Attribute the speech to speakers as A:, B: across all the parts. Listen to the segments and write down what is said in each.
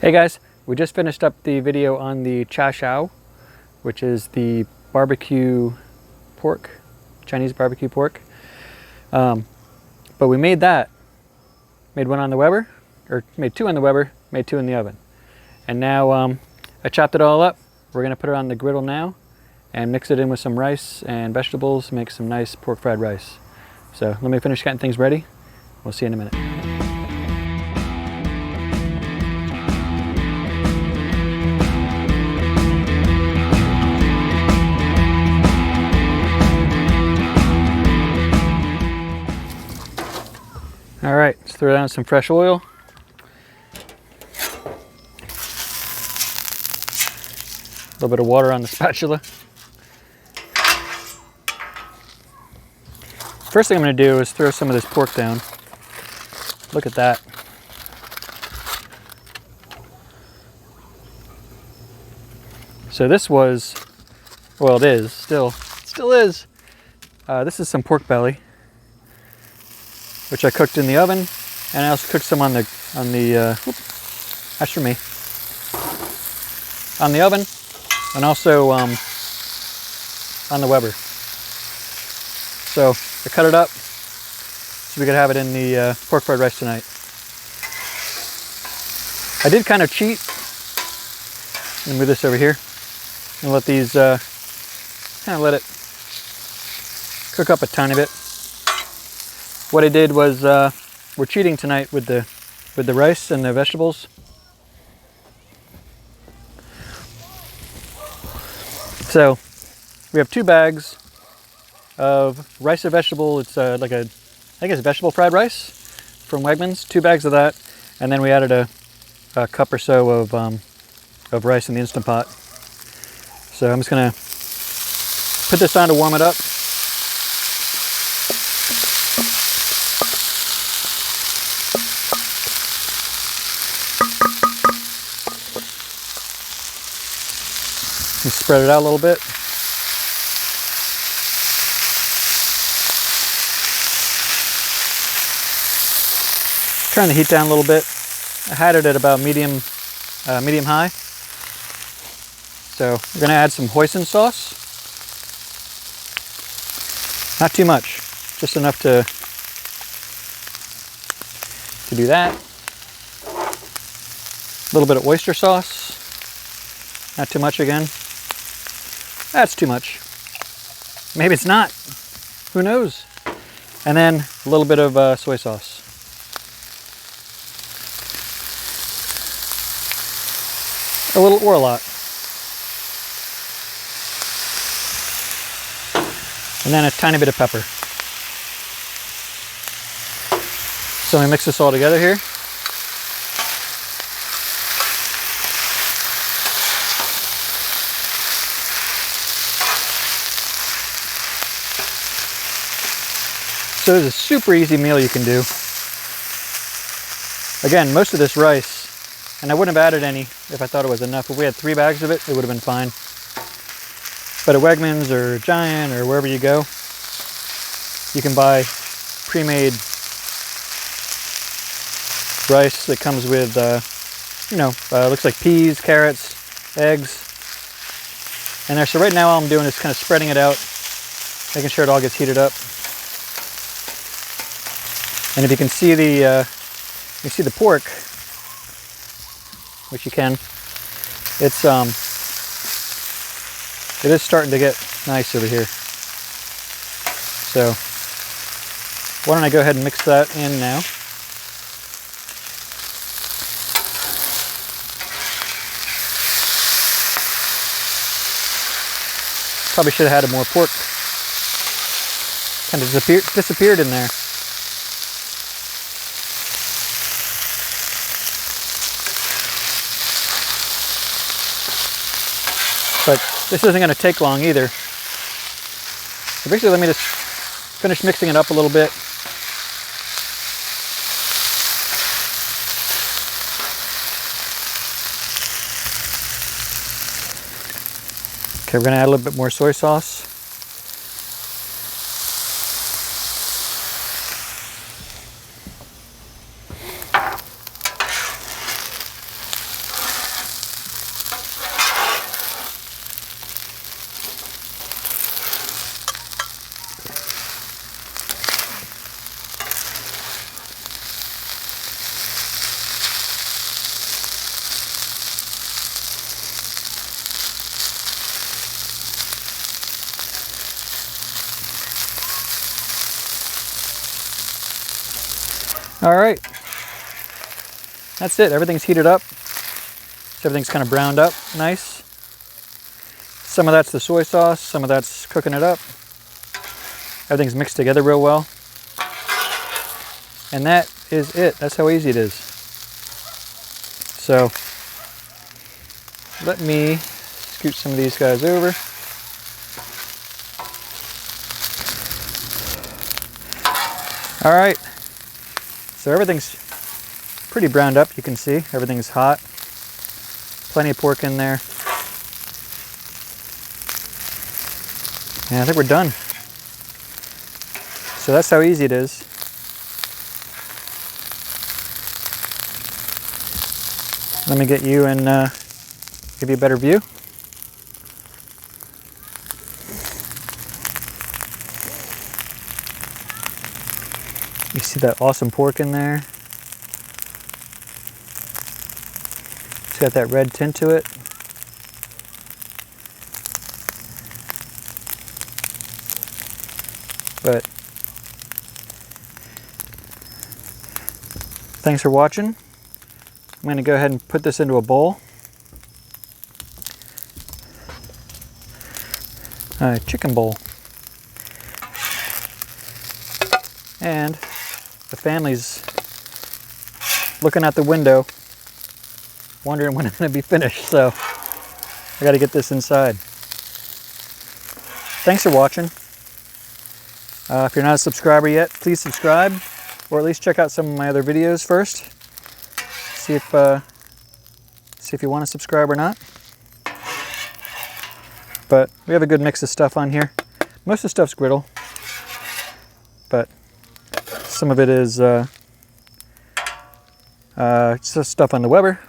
A: Hey guys, we just finished up the video on the char, which is the barbecue pork, Chinese barbecue pork. But we made that, made one on the Weber, or made two on the Weber, made two in the oven. And now I chopped it all up. We're gonna put it on the griddle now and mix it in with some rice and vegetables, make some nice pork fried rice. So let me finish getting things ready. We'll see you in a minute. All right, let's throw down some fresh oil. A little bit of water on the spatula. First thing I'm going to do is throw some of this pork down. Look at that. So this was, well, it is still is. This is some pork belly, which I cooked in the oven, and I also cooked some on the that's for me, on the oven, and also on the Weber. So I cut it up so we could have it in the pork fried rice tonight. I did kind of cheat. Let me move this over here and let these kind of let it cook up a tiny bit. What I did was, we're cheating tonight with the rice and the vegetables. So we have 2 bags of rice and vegetable. It's I think it's vegetable fried rice from Wegmans. 2 bags of that, and then we added a cup or so of rice in the Instant Pot. So I'm just gonna put this on to warm it up. Spread it out a little bit. Turn the heat down a little bit. I had it at about medium high. So we're gonna add some hoisin sauce. Not too much, just enough to do that. A little bit of oyster sauce. Not too much again. That's too much. Maybe it's not. Who knows? And then a little bit of soy sauce. A little or a lot. And then a tiny bit of pepper. So we mix this all together here. So it's a super easy meal you can do. Again, most of this rice, and I wouldn't have added any if I thought it was enough. If we had 3 bags of it, it would have been fine. But at Wegmans or Giant or wherever you go, you can buy pre-made rice that comes with, looks like peas, carrots, eggs. And there, so right now all I'm doing is kind of spreading it out, making sure it all gets heated up. And if you can see the pork, which you can, it is starting to get nice over here. So why don't I go ahead and mix that in now? Probably should have had more pork. Kind of disappeared in there. But this isn't going to take long either. So basically, let me just finish mixing it up a little bit. Okay, we're going to add a little bit more soy sauce. All right, that's it. Everything's heated up. So everything's kind of browned up nice. Some of that's the soy sauce, some of that's cooking it up. Everything's mixed together real well. And that is it. That's how easy it is. So let me scoot some of these guys over. All right, so everything's pretty browned up, you can see. Everything's hot. Plenty of pork in there. And I think we're done. So that's how easy it is. Let me get you and give you a better view. You see that awesome pork in there? It's got that red tint to it. But thanks for watching. I'm going to go ahead and put this into a bowl. A chicken bowl. And the family's looking out the window, wondering when I'm going to be finished, so I got to get this inside. Thanks for watching. If you're not a subscriber yet, please subscribe, or at least check out some of my other videos first. See if you want to subscribe or not. But we have a good mix of stuff on here. Most of the stuff's griddle, but some of it is just stuff on the Weber,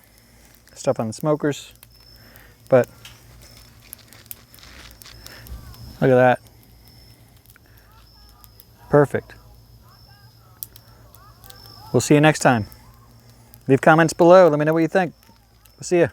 A: stuff on the smokers. But look at that. Perfect. We'll see you next time. Leave comments below. Let me know what you think. We'll see you.